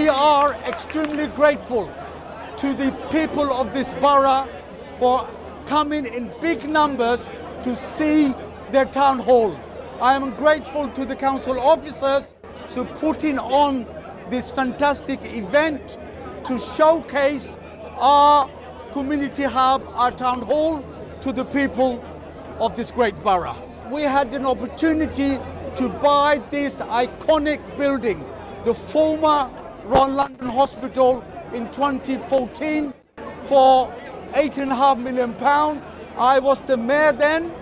We are extremely grateful to the people of this borough for coming in big numbers to see their town hall. I am grateful to the council officers to putting on this fantastic event to showcase our community hub, our town hall to the people of this great borough. We had an opportunity to buy this iconic building, the former Royal London Hospital, in 2014 for £8.5 million. I was the mayor then,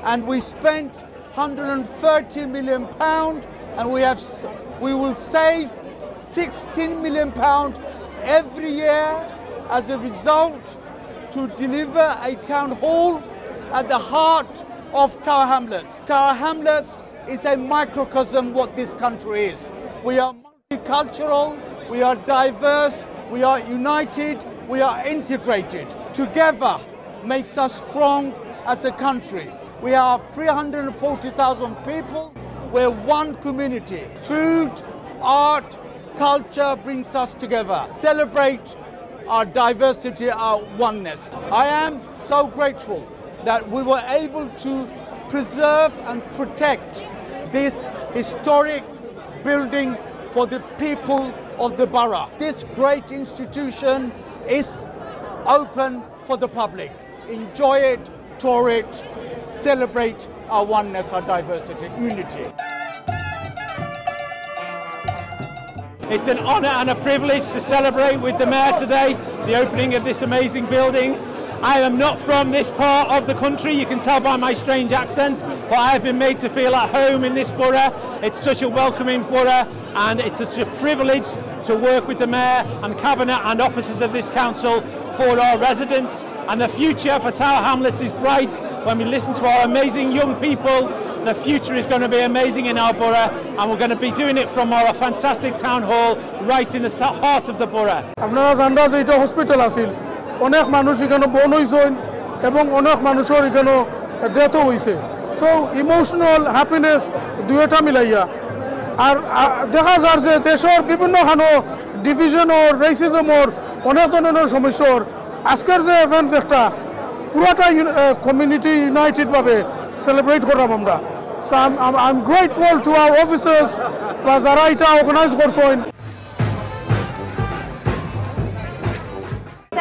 and we spent £130 million, and we will save £16 million every year as a result to deliver a town hall at the heart of Tower Hamlets. Tower Hamlets is a microcosm what this country is. We are multicultural, we are diverse, we are united, we are integrated. Together makes us strong as a country. We are 340,000 people. We're one community. Food, art, culture brings us together. Celebrate our diversity, our oneness. I am so grateful that we were able to preserve and protect this historic building for the people of the borough. This great institution is open for the public. Enjoy it, tour it, celebrate our oneness, our diversity, unity. It's an honour and a privilege to celebrate with the Mayor today the opening of this amazing building. I am not from this part of the country, you can tell by my strange accent, but I have been made to feel at home in this borough. It's such a welcoming borough, and it's such a privilege to work with the Mayor and Cabinet and officers of this council for our residents. And the future for Tower Hamlets is bright. When we listen to our amazing young people, the future is going to be amazing in our borough, and we're going to be doing it from our fantastic town hall right in the heart of the borough. আপনারা জানেন যে এটা hospital আছে, অনেক মানুষ এখানে বন হইছেন এবং অনেক মানুষের এখানে ডেথও হইছে। সো ইমোশনাল হ্যাপিনেস দুইটা মিলাইয়া আর দেখা যায় যে দেশের বিভিন্ন খানো ডিভিশন ও রেসিজম ওর অনেক ধরনের সমস্যার আজকের যে ইভেন্ট একটা পুরাটা কমিউনিটি ইউনাইটেড ভাবে সেলিব্রেট করলাম আমরা। So I am grateful to our officers যারা এটা অর্গানাইজ করছেন।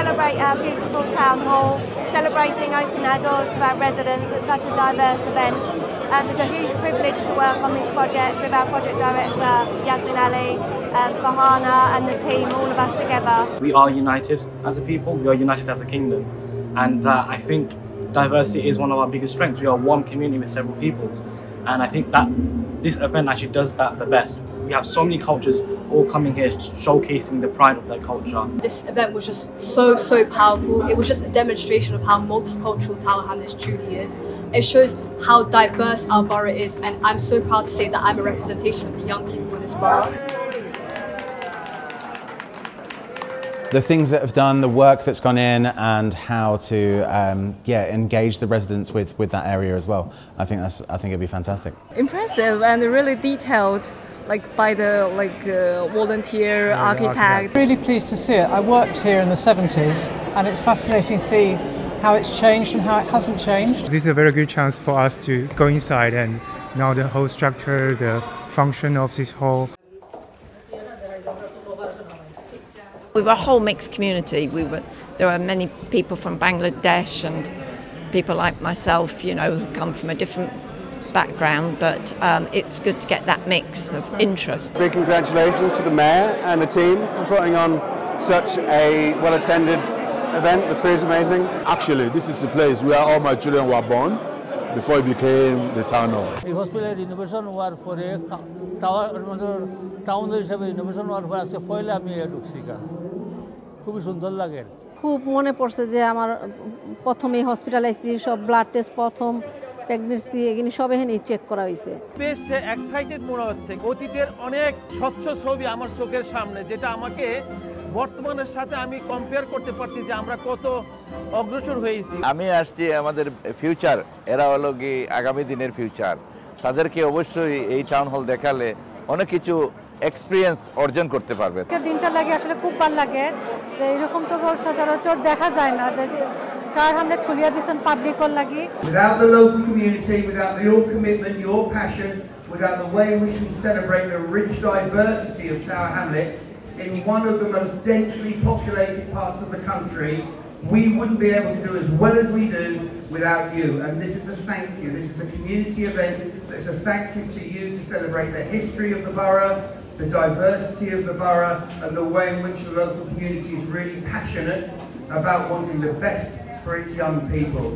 Celebrate our beautiful town hall, celebrating opening our doors to our residents at such a diverse event. It's a huge privilege to work on this project with our project director Yasmin Ali, Fahana and the team, all of us together. We are united as a people, we are united as a kingdom, and I think diversity is one of our biggest strengths. We are one community with several peoples, and I think that this event actually does that the best. We have so many cultures all coming here showcasing the pride of their culture. This event was just so powerful. It was just a demonstration of how multicultural Tower Hamlets truly is. It shows how diverse our borough is, and I'm so proud to say that I'm a representation of the young people in this borough. The things that have done, the work that's gone in, and how to engage the residents with that area as well. I think it'd be fantastic. Impressive and really detailed, like by the volunteer architect. Really pleased to see it. I worked here in the 70s, and it's fascinating to see how it's changed and how it hasn't changed. This is a very good chance for us to go inside and know the whole structure, the function of this hall. We were a whole mixed community. There were many people from Bangladesh and people like myself, you know, who come from a different background, but it's good to get that mix of interest. Big congratulations to the Mayor and the team for putting on such a well-attended event. The food is amazing. Actually, this is the place where all my children were born before it became the town hall. The hospital renovation war for a tower, town হিসেবে renovation war for আছে ফয়লা আমি ঢুকছি কারণ খুব সুন্দর লাগে। খুব মনে পড়ছে যে আমার প্রথমে হসপিটালাইজড সব ব্লাড টেস্ট প্রথম প্রেগন্যান্সি এগুলো সব এখানে চেক করা হয়েছে। বেশ এক্সাইটেড মনে হচ্ছে। অতীতের অনেক স্বচ্ছ ছবি আমার চোখের সামনে, যেটা আমাকে বর্তমানের সাথে আমি কম্পেয়ার করতে পারছি যে আমরা কত অগ্রসর হয়েছি। আমি আসছি আমাদের ফিউচার, এরা হলো কি আগামী দিনের ফিউচার। তাদেরকে অবশ্যই এই টাউন হল দেখালে অনেক কিছু এক্সপিরিয়েন্স অর্জন করতে পারবে। দিনটা লাগে আসলে খুব ভালো লাগে যে এরকম তো সচরাচর দেখা যায় না যে টাওয়ার হ্যামলেট খুলিয়া দিয়েছেন পাবলিকর লাগি। Without the local community, without your commitment, your passion, without the way in which we celebrate the rich diversity of Tower Hamlets in one of the most densely populated parts of the country, we wouldn't be able to do as well as we do without you. And this is a thank you. This is a community event that's a thank you to you to celebrate the history of the borough, the diversity of the borough, and the way in which the local community is really passionate about wanting the best for its young people.